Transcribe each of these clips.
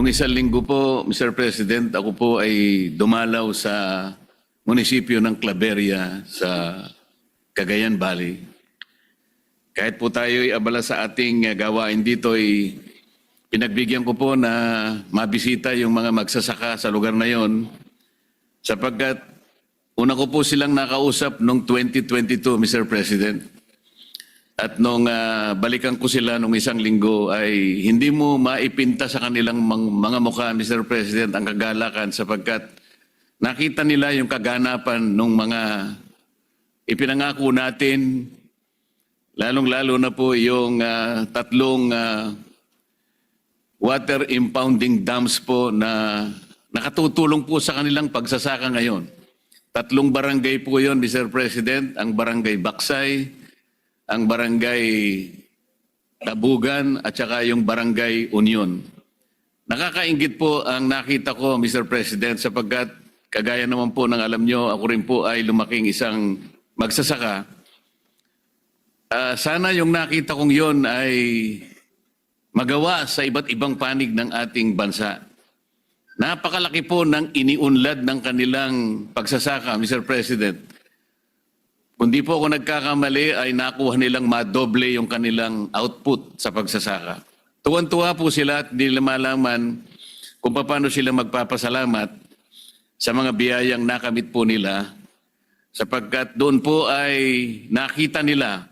Noong isang linggo po, Mr. President, ako po ay dumalaw sa munisipyo ng Claveria sa Cagayan Valley. Kahit po tayo ay abala sa ating gawain dito, ay pinagbigyan ko po na mabisita yung mga magsasaka sa lugar na yon sapagkat una ko po silang nakausap noong 2022, Mr. President. At nung balikan ko sila nung isang linggo ay hindi mo maipinta sa kanilang mga mukha, Mr. President, ang kagalakan sapagkat nakita nila yung kaganapan ng mga ipinangako natin, lalong-lalo na po yung tatlong water impounding dams po na nakatutulong po sa kanilang pagsasaka ngayon. Tatlong barangay po yon, Mr. President, ang barangay Baksay, ang barangay Tabugan at saka yung barangay Union. Nakakaingit po ang nakita ko, Mr. President, sapagkat kagaya naman po ng alam nyo, ako rin po ay lumaking isang magsasaka. Sana yung nakita kong yon ay magawa sa iba't ibang panig ng ating bansa. Napakalaki po ng iniunlad ng kanilang pagsasaka, Mr. President. Kung di po ako nagkakamali ay nakuha nilang madoble yung kanilang output sa pagsasaka. Tuwan-tuwa po sila at hindi nila malaman kung paano sila magpapasalamat sa mga biyayang nakamit po nila sapagkat doon po ay nakita nila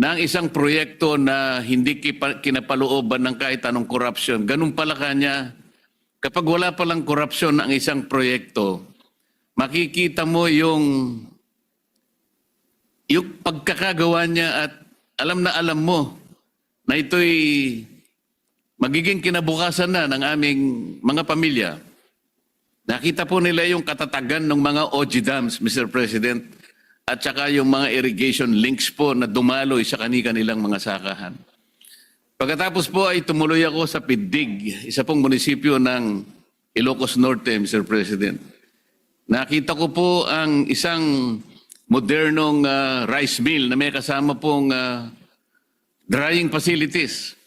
na ang isang proyekto na hindi kinapalooban ng kahit anong korupsyon, ganun pala kanya, kapag wala palang korupsyon ang isang proyekto, makikita mo yung pagkakagawa niya at alam na alam mo na ito'y magiging kinabukasan na ng aming mga pamilya. Nakita po nila yung katatagan ng mga OG dams, Mr. President, at saka yung mga irrigation links po na dumaloy sa kanilang mga sakahan. Pagkatapos po ay tumuloy ako sa Pidig, isa pong munisipyo ng Ilocos Norte, Mr. President. Nakita ko po ang isang modernong rice mill na may kasama pong drying facilities.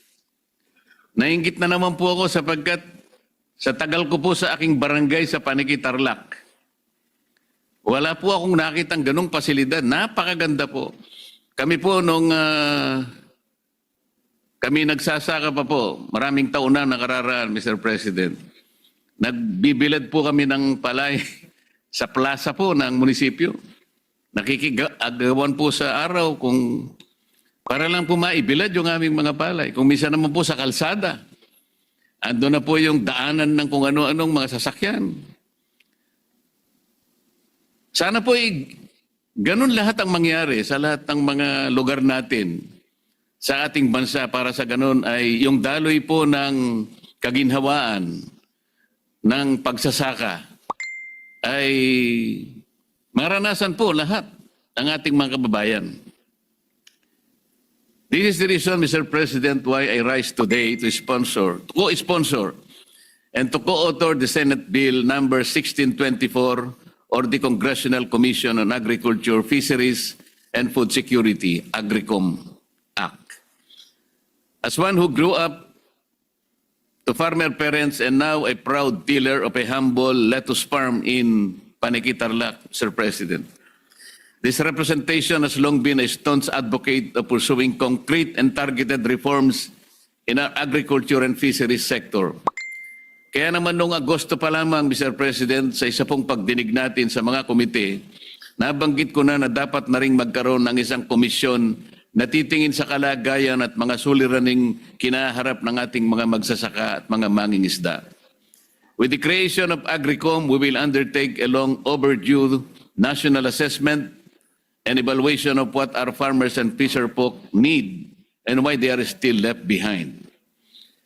Nainggit na naman po ako sapagkat sa tagal ko po sa aking barangay sa Paniki, Tarlac, wala po akong nakitang ganong pasilidad. Napakaganda po. Kami po nung kami nagsasaka pa po, maraming taon na nakararaan, Mr. President. Nagbibilad po kami ng palay sa plaza po ng munisipyo. Nakikigagawan po sa araw kung para lang po maibilad yung aming mga palay. Kung minsan naman po sa kalsada, ando na po yung daanan ng kung ano-anong mga sasakyan. Sana po ganun lahat ang mangyari sa lahat ng mga lugar natin sa ating bansa para sa ganun ay yung daloy po ng kaginhawaan ng pagsasaka ay maranasan po lahat ng ating mga kababayan. This is the reason, Mr. President, why I rise today to co-sponsor and to co-author the Senate Bill number 1624 or the Congressional Commission on Agriculture, Fisheries, and Food Security, AGRICOM Act. As one who grew up to farmer parents and now a proud tiller of a humble lettuce farm in Paniki, Tarlac, Mr. President. This representation has long been a staunch advocate of pursuing concrete and targeted reforms in our agriculture and fisheries sector. Kaya naman noong Agosto pa lamang, Mr. President, sa isa pong pagdinig natin sa mga komite, nabanggit ko na dapat na ring magkaroon ng isang komisyon na titingin sa kalagayan at mga suliraning kinaharap ng ating mga magsasaka at mga mangingisda. With the creation of AGRICOM, we will undertake a long overdue national assessment and evaluation of what our farmers and fisherfolk need and why they are still left behind.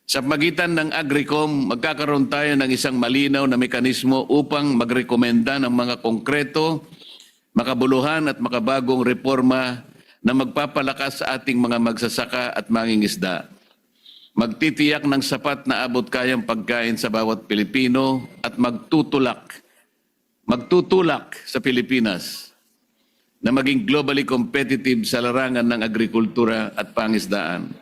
Sa pagitan ng AGRICOM, magkakaroon tayo ng isang malinaw na mekanismo upang magrekomenda ng mga konkreto, makabuluhan at makabagong reforma na magpapalakas sa ating mga magsasaka at mangingisda. Magtitiyak ng sapat na abot kayang pagkain sa bawat Pilipino at magtutulak sa Pilipinas na maging globally competitive sa larangan ng agrikultura at pangisdaan.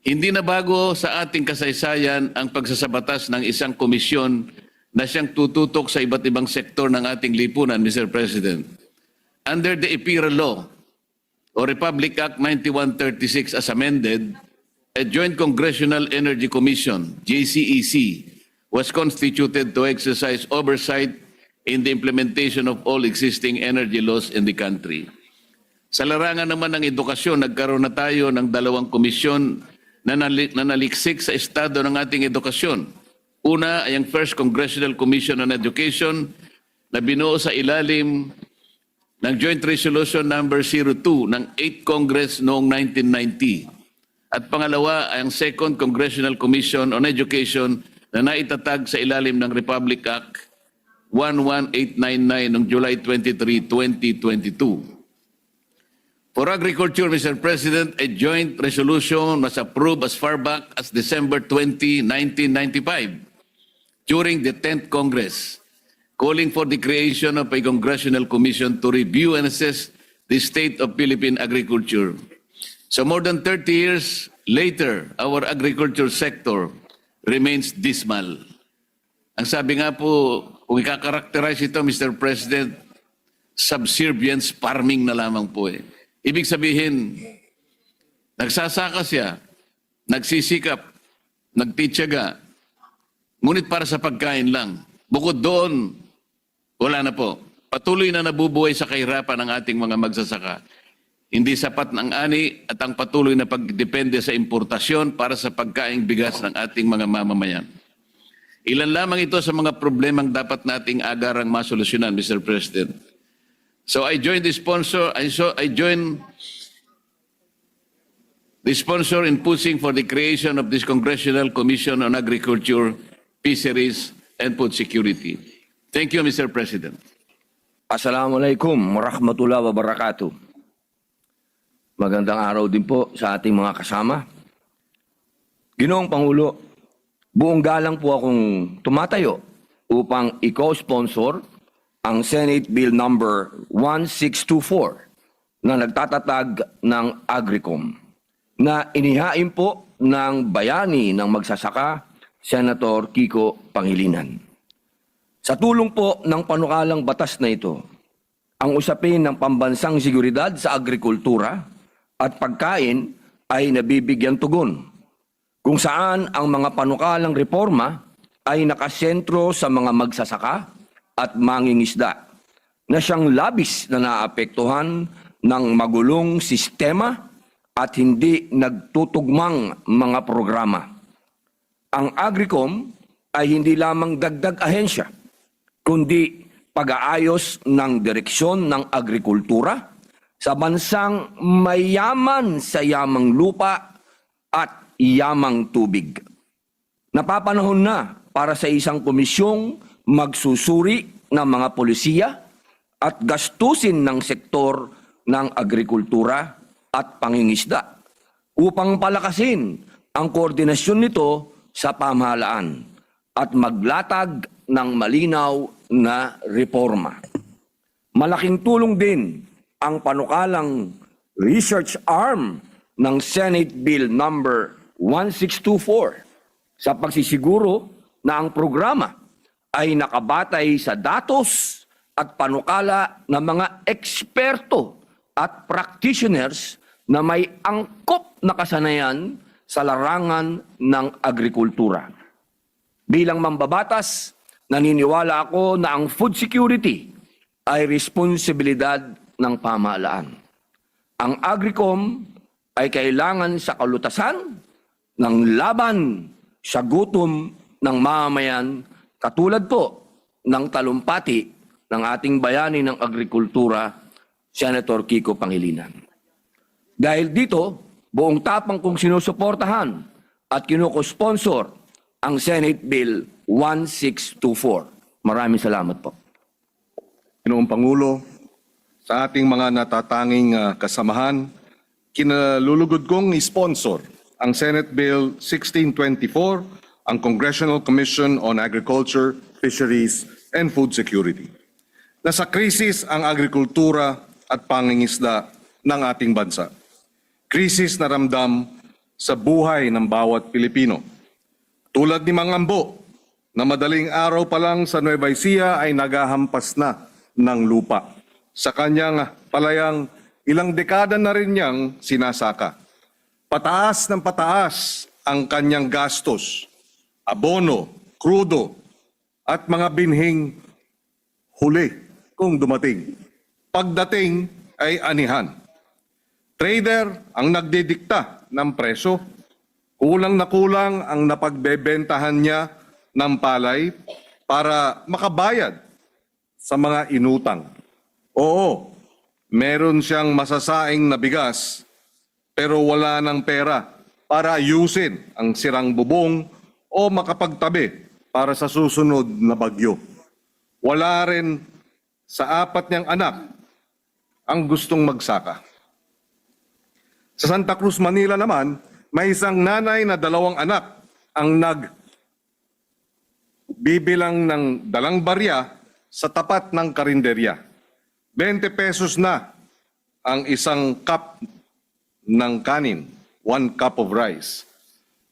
Hindi na bago sa ating kasaysayan ang pagsasabatas ng isang komisyon na siyang tututok sa iba't ibang sektor ng ating lipunan, Mr. President. Under the EPIRA Law o Republic Act 9136 as amended, a Joint Congressional Energy Commission, JCEC, was constituted to exercise oversight in the implementation of all existing energy laws in the country. Sa larangan naman ng edukasyon, nagkaroon na tayo ng dalawang komisyon na naliksik sa estado ng ating edukasyon. Una ay ang First Congressional Commission on Education na binuo sa ilalim ng Joint Resolution number 02 ng 8th Congress noong 1990. At pangalawa ay ang Second Congressional Commission on Education na naitatag sa ilalim ng Republic Act 11899 noong July 23, 2022. For agriculture, Mr. President, a joint resolution was approved as far back as December 20, 1995 during the 10th Congress, calling for the creation of a congressional commission to review and assess the state of Philippine agriculture. So more than 30 years later, our agriculture sector remains dismal. Ang sabi nga po, kung i-characterize ito, Mr. President, subservience farming na lamang po eh. Ibig sabihin, nagsasaka siya, nagsisikap, nagtityaga, ngunit para sa pagkain lang. Bukod doon, wala na po. Patuloy na nabubuhay sa kahirapan ng ating mga magsasaka. Hindi sapat ng ani at ang patuloy na pagdepende sa importasyon para sa pagkaing bigas ng ating mga mamamayan. Ilan lamang ito sa mga problemang dapat nating agarang masolusyonan, Mr. President. So I join the sponsor. I join the sponsor in pushing for the creation of this Congressional Commission on Agriculture, Fisheries, and Food Security. Thank you, Mr. President. Assalamualaikum warahmatullahi wabarakatuh. Magandang araw din po sa ating mga kasama. Ginoong Pangulo, buong galang po akong tumatayo upang i-co-sponsor ang Senate Bill number 1624 na nagtatatag ng Agricom na inihain po ng bayani ng magsasaka, Senator Kiko Pangilinan. Sa tulong po ng panukalang batas na ito, ang usapin ng pambansang seguridad sa agrikultura at pagkain ay nabibigyang tugon, kung saan ang mga panukalang reforma ay nakasentro sa mga magsasaka at mangingisda na siyang labis na naapektuhan ng magulong sistema at hindi nagtutugmang mga programa. Ang Agricom ay hindi lamang dagdag ahensya, kundi pag-aayos ng direksyon ng agrikultura sa bansang mayaman sa yamang lupa at yamang tubig. Napapanahon na para sa isang komisyong magsusuri ng mga polisiya at gastusin ng sektor ng agrikultura at pangingisda upang palakasin ang koordinasyon nito sa pamahalaan at maglatag ng malinaw na reforma. Malaking tulong din ang panukalang research arm ng Senate Bill number 1624 sa pagsisiguro na ang programa ay nakabatay sa datos at panukala ng mga eksperto at practitioners na may angkop na kasanayan sa larangan ng agrikultura. Bilang mambabatas, naniniwala ako na ang food security ay responsibilidad ng pamahalaan. Ang Agricom ay kailangan sa kalutasan ng laban sa gutom ng mamamayan katulad po ng talumpati ng ating bayani ng agrikultura, Senator Kiko Pangilinan. Dahil dito, buong tapang kong sinusuportahan at kinuko-sponsor ang Senate Bill 1624. Maraming salamat po. Ginoong Pangulo, sa ating mga natatanging kasamahan, kinalulugod kong sponsor ang Senate Bill 1624, ang Congressional Commission on Agriculture, Fisheries, and Food Security. Nasa krisis ang agrikultura at pangingisda ng ating bansa. Krisis na ramdam sa buhay ng bawat Pilipino. Tulad ni Mang Ambo, na madaling araw pa lang sa Nueva Ecija ay nagahampas na ng lupa. Sa kanyang palayang ilang dekada na rin niyang sinasaka. Pataas ng pataas ang kanyang gastos, abono, krudo, at mga binhing huli kung dumating. Pagdating ay anihan. Trader ang nagdidikta ng presyo. Kulang na kulang ang napagbebentahan niya ng palay para makabayad sa mga inutang. Oo, meron siyang masasaing na bigas pero wala ng pera para ayusin ang sirang bubong o makapagtabi para sa susunod na bagyo. Wala rin sa 4 niyang anak ang gustong magsaka. Sa Santa Cruz, Manila naman, may isang nanay na 2 anak ang bibilang ng dalang barya sa tapat ng karinderya. 20 pesos na ang isang cup ng kanin, 1 cup of rice.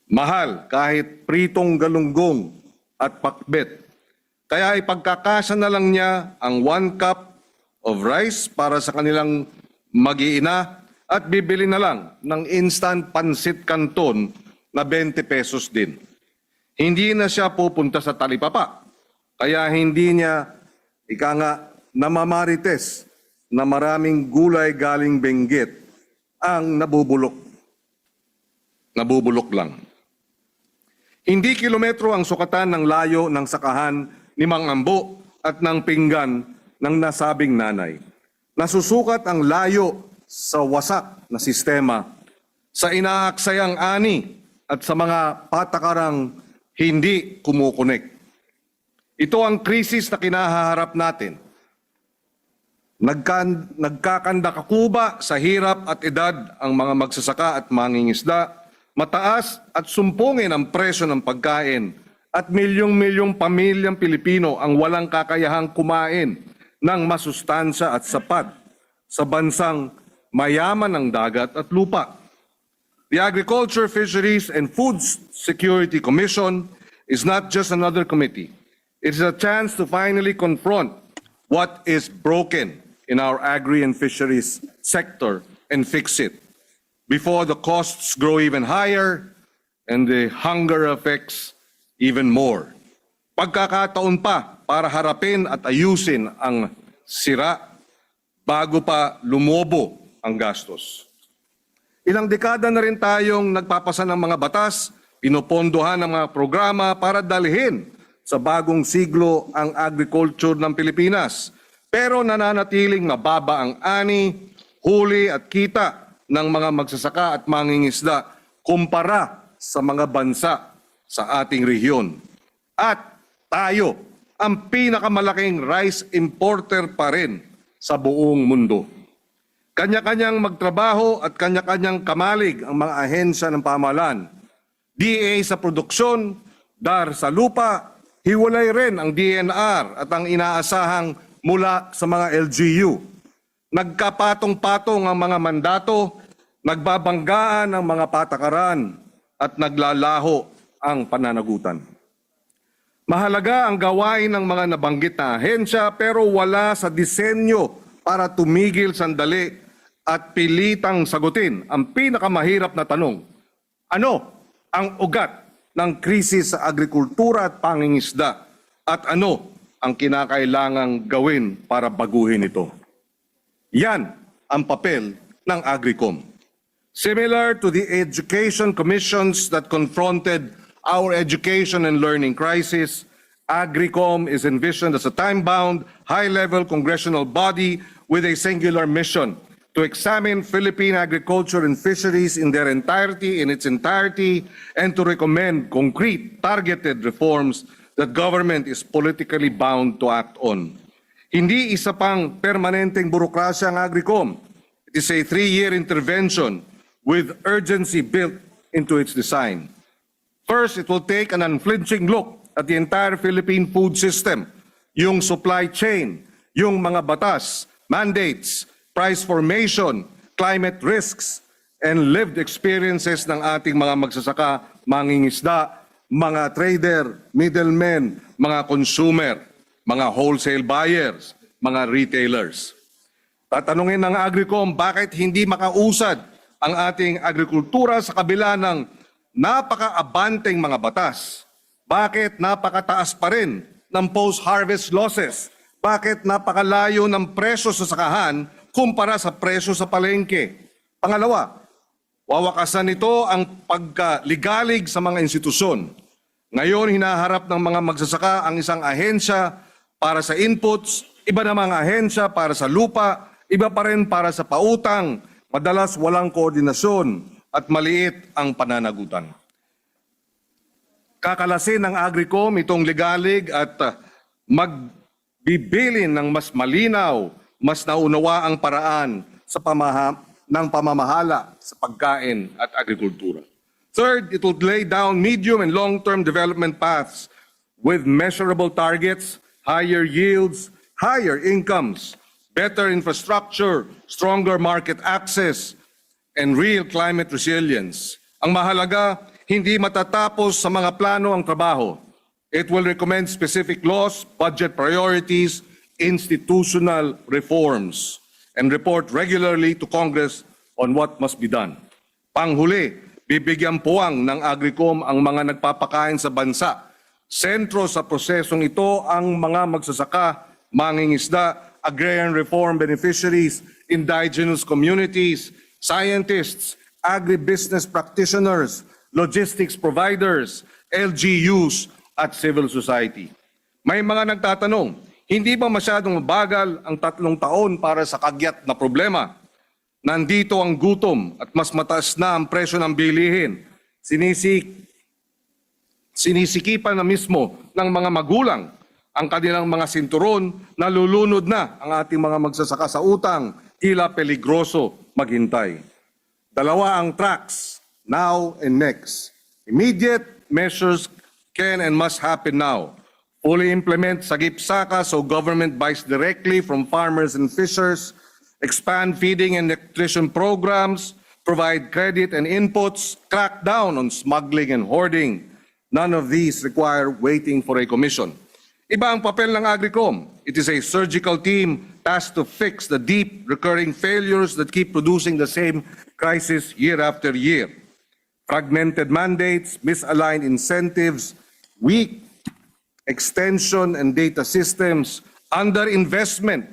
Mahal kahit pritong galunggong at pakbet. Kaya ipagkakasya na lang niya ang 1 cup of rice para sa kanilang mag-iina at bibili na lang ng instant pansit canton na 20 pesos din. Hindi na siya pupunta sa talipapa. Kaya hindi niya, namamarites na maraming gulay galing Benguet ang nabubulok. Nabubulok lang. Hindi kilometro ang sukatan ng layo ng sakahan ni Mang Ambo at ng pinggan ng nasabing nanay. Nasusukat ang layo sa wasak na sistema, sa inaaksayang ani at sa mga patakarang hindi kumukonek. Ito ang krisis na kinahaharap natin. Nagkakandakakuba sa hirap at edad ang mga magsasaka at mangingisda, mataas at sumpungin ang presyo ng pagkain at milyong-milyong pamilyang Pilipino ang walang kakayahang kumain ng masustansya at sapat sa bansang mayaman ng dagat at lupa. The Agriculture, Fisheries and Food Security Commission is not just another committee. It is a chance to finally confront what is broken in our agri and fisheries sector and fix it before the costs grow even higher and the hunger affects even more. Pagkakataon pa para harapin at ayusin ang sira bago pa lumobo ang gastos. Ilang dekada na rin tayong nagpapasa ng mga batas, pinopondohan ng mga programa para dalhin sa bagong siglo ang agriculture ng Pilipinas. Pero nananatiling mababa ang ani, huli at kita ng mga magsasaka at mangingisda kumpara sa mga bansa sa ating rehiyon. At tayo ang pinakamalaking rice importer pa rin sa buong mundo. Kanya-kanyang magtrabaho at kanya-kanyang kamalig ang mga ahensya ng pamahalaan. DA sa produksyon, DAR sa lupa, hiwalay rin ang DNR at ang inaasahang mula sa mga LGU. Nagkapatong-patong ang mga mandato, nagbabanggaan ang mga patakaran at naglalaho ang pananagutan. Mahalaga ang gawain ng mga nabanggit na ahensya pero wala sa disenyo para tumigil sandali at pilitang sagutin ang pinakamahirap na tanong. Ano ang ugat ng krisis sa agrikultura at pangingisda at ano ang kinakailangang gawin para baguhin ito? Yan ang papel ng Agricom. Similar to the education commissions that confronted our education and learning crisis, Agricom is envisioned as a time-bound, high-level congressional body with a singular mission to examine Philippine agriculture and fisheries in its entirety, and to recommend concrete, targeted reforms that government is politically bound to act on. Hindi isa pang permanenteng burokrasya ang Agricom. It is a 3-year intervention with urgency built into its design. First, it will take an unflinching look at the entire Philippine food system, yung supply chain, yung mga batas, mandates, price formation, climate risks, and lived experiences ng ating mga magsasaka, mangingisda, mga trader, middlemen, mga consumer, mga wholesale buyers, mga retailers. Tatanungin ng Agricom bakit hindi makausad ang ating agrikultura sa kabila ng napaka-abanteng mga batas. Bakit napakataas pa rin ng post-harvest losses? Bakit napakalayo ng presyo sa sakahan kumpara sa presyo sa palengke? Pangalawa, wawakasan nito ang pagkaligalig sa mga institusyon. Ngayon, hinaharap ng mga magsasaka ang isang ahensya para sa inputs, iba namang ahensya para sa lupa, iba pa rin para sa pautang, madalas walang koordinasyon at maliit ang pananagutan. Kakalasin ng Agricom itong ligalig at magbibilin ng mas malinaw, mas naunawa ang paraan sa ng pamamahala sa pagkain at agrikultura. Third, it will lay down medium and long-term development paths with measurable targets, higher yields, higher incomes, better infrastructure, stronger market access, and real climate resilience. Ang mahalaga, hindi matatapos sa mga plano ang trabaho. It will recommend specific laws, budget priorities, institutional reforms, and report regularly to Congress on what must be done. Panghuli, bibigyan puwang ng Agricom ang mga nagpapakain sa bansa. Sentro sa prosesong ito ang mga magsasaka, mangingisda, agrarian reform beneficiaries, indigenous communities, scientists, agribusiness practitioners, logistics providers, LGUs, at civil society. May mga nagtatanong, hindi ba masyadong mabagal ang 3 taon para sa kagyat na problema? Nandito ang gutom at mas mataas na ang presyo ng bilihin. Sinisikipan na mismo ng mga magulang ang kanilang mga sinturon, nalulunod na ang ating mga magsasaka sa utang, tila peligroso maghintay. Dalawa ang tracks, now and next. Immediate measures can and must happen now. Fully implement Sagip-Saka so government buys directly from farmers and fishers, expand feeding and nutrition programs, provide credit and inputs, crack down on smuggling and hoarding. None of these require waiting for a commission. Iba ang papel ng Agricom. It is a surgical team tasked to fix the deep recurring failures that keep producing the same crisis year after year. Fragmented mandates, misaligned incentives, weak extension and data systems, underinvestment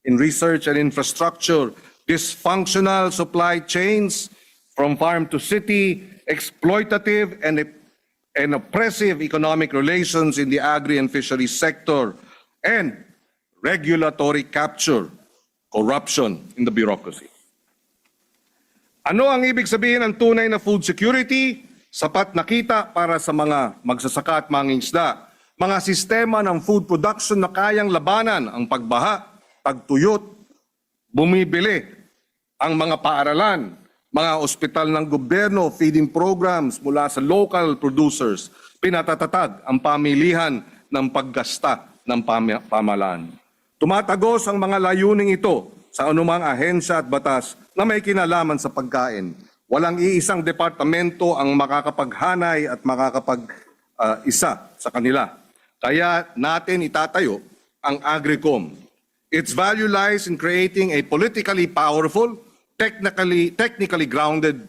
in research and infrastructure, dysfunctional supply chains from farm to city, exploitative and oppressive economic relations in the agri and fisheries sector, and regulatory capture, corruption in the bureaucracy. Ano ang ibig sabihin ng tunay na food security? Sapat na kita para sa mga magsasaka at mangingisda. Mga sistema ng food production na kayang labanan ang pagbaha, pagtuyot, bumibili ang mga paaralan, mga ospital ng gobyerno, feeding programs mula sa local producers, pinatatatag ang pamilihan ng paggasta ng pamahalaan. Tumatagos ang mga layuning ito sa anumang ahensya at batas na may kinalaman sa pagkain. Walang iisang departamento ang makakapaghanay at makakapag-isa sa kanila. Kaya natin itatayo ang Agricom. Its value lies in creating a politically powerful, technically grounded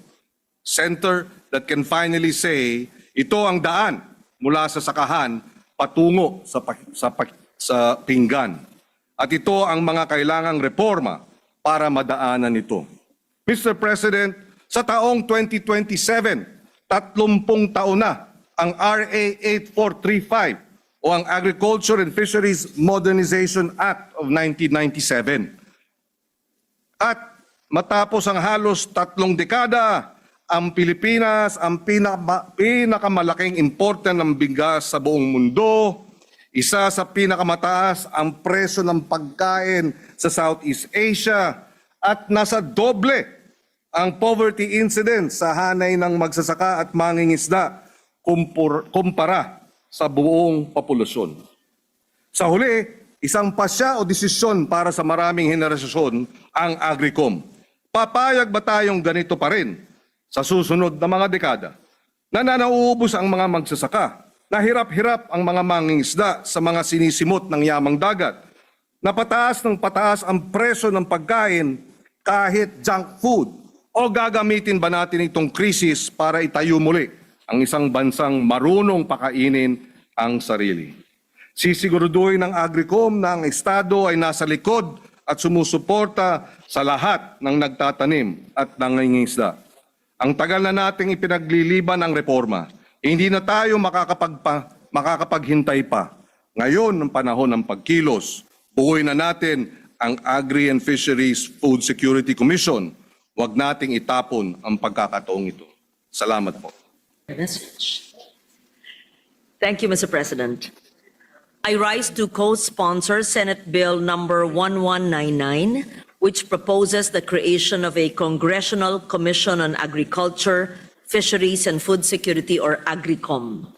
center that can finally say, ito ang daan mula sa sakahan patungo sa pinggan. At ito ang mga kailangang reforma para madaanan ito. Mr. President, sa taong 2027, 30 taon na ang RA 8435 o ang Agriculture and Fisheries Modernization Act of 1997. At matapos ang halos 3 dekada, ang Pilipinas ang pinakamalaking importer ng bigas sa buong mundo, isa sa pinakamataas ang presyo ng pagkain sa Southeast Asia, at nasa doble ang poverty incidence sa hanay ng magsasaka at mangingisda kumpara sa buong populasyon. Sa huli, isang pasya o desisyon para sa maraming henerasyon ang Agricom. Papayag ba tayong ganito pa rin sa susunod na mga dekada? Na nauubos ang mga magsasaka, na hirap-hirap ang mga mangingisda sa mga sinisimot ng yamang dagat, na pataas ng pataas ang presyo ng pagkain kahit junk food, o gagamitin ba natin itong krisis para itayo muli ang isang bansang marunong pakainin ang sarili? Sisiguraduhin ng Agricom na ang Estado ay nasa likod at sumusuporta sa lahat ng nagtatanim at nangingisda. Ang tagal na nating ipinagliliban ang reforma, hindi na tayo makakapaghintay pa. Ngayon ang panahon ng pagkilos, buuin na natin ang Agri and Fisheries Food Security Commission. Huwag nating itapon ang pagkakataong ito. Salamat po. Thank you, Mr. President. I rise to co-sponsor Senate Bill number 1199, which proposes the creation of a Congressional Commission on Agriculture, Fisheries, and Food Security, or AGRICOM.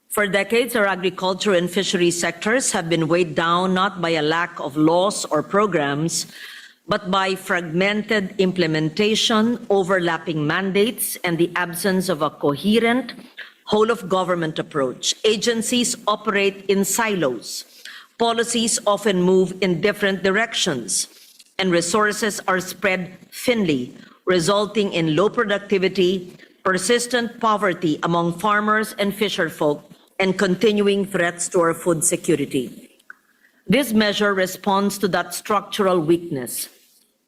For decades, our agriculture and fisheries sectors have been weighed down not by a lack of laws or programs, but by fragmented implementation, overlapping mandates, and the absence of a coherent whole-of-government approach. Agencies operate in silos. Policies often move in different directions, and resources are spread thinly, resulting in low productivity, persistent poverty among farmers and fisherfolk, and continuing threats to our food security. This measure responds to that structural weakness.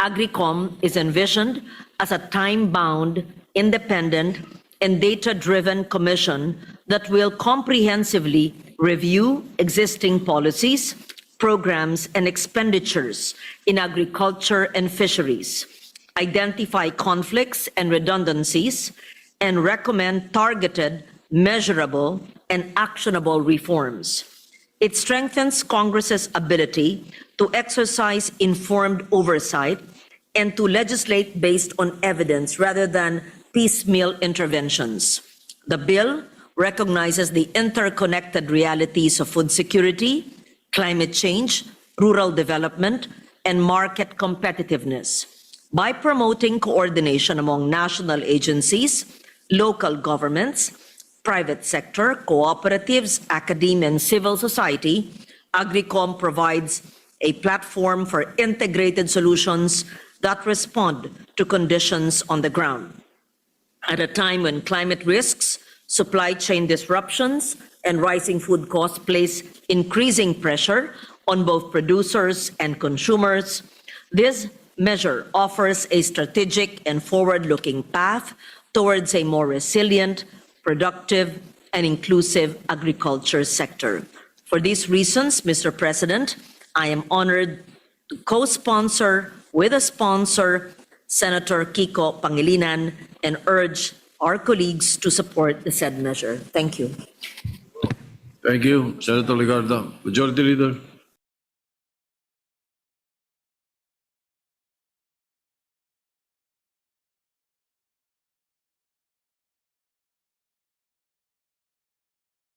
AGRICOM is envisioned as a time-bound, independent, and data-driven commission that will comprehensively review existing policies, programs, and expenditures in agriculture and fisheries, identify conflicts and redundancies, and recommend targeted, measurable, and actionable reforms. It strengthens Congress's ability to exercise informed oversight and to legislate based on evidence rather than piecemeal interventions. The bill recognizes the interconnected realities of food security, climate change, rural development, and market competitiveness. By promoting coordination among national agencies, local governments, private sector, cooperatives, academia, and civil society, AGRICOM provides a platform for integrated solutions that respond to conditions on the ground. At a time when climate risks, supply chain disruptions, and rising food costs place increasing pressure on both producers and consumers, this measure offers a strategic and forward-looking path towards a more resilient, productive, and inclusive agriculture sector. For these reasons, Mr. President, I am honored to co-sponsor with a sponsor, Senator Kiko Pangilinan, and urge our colleagues to support the said measure. Thank you. Thank you, Senator Ligarda. Majority Leader.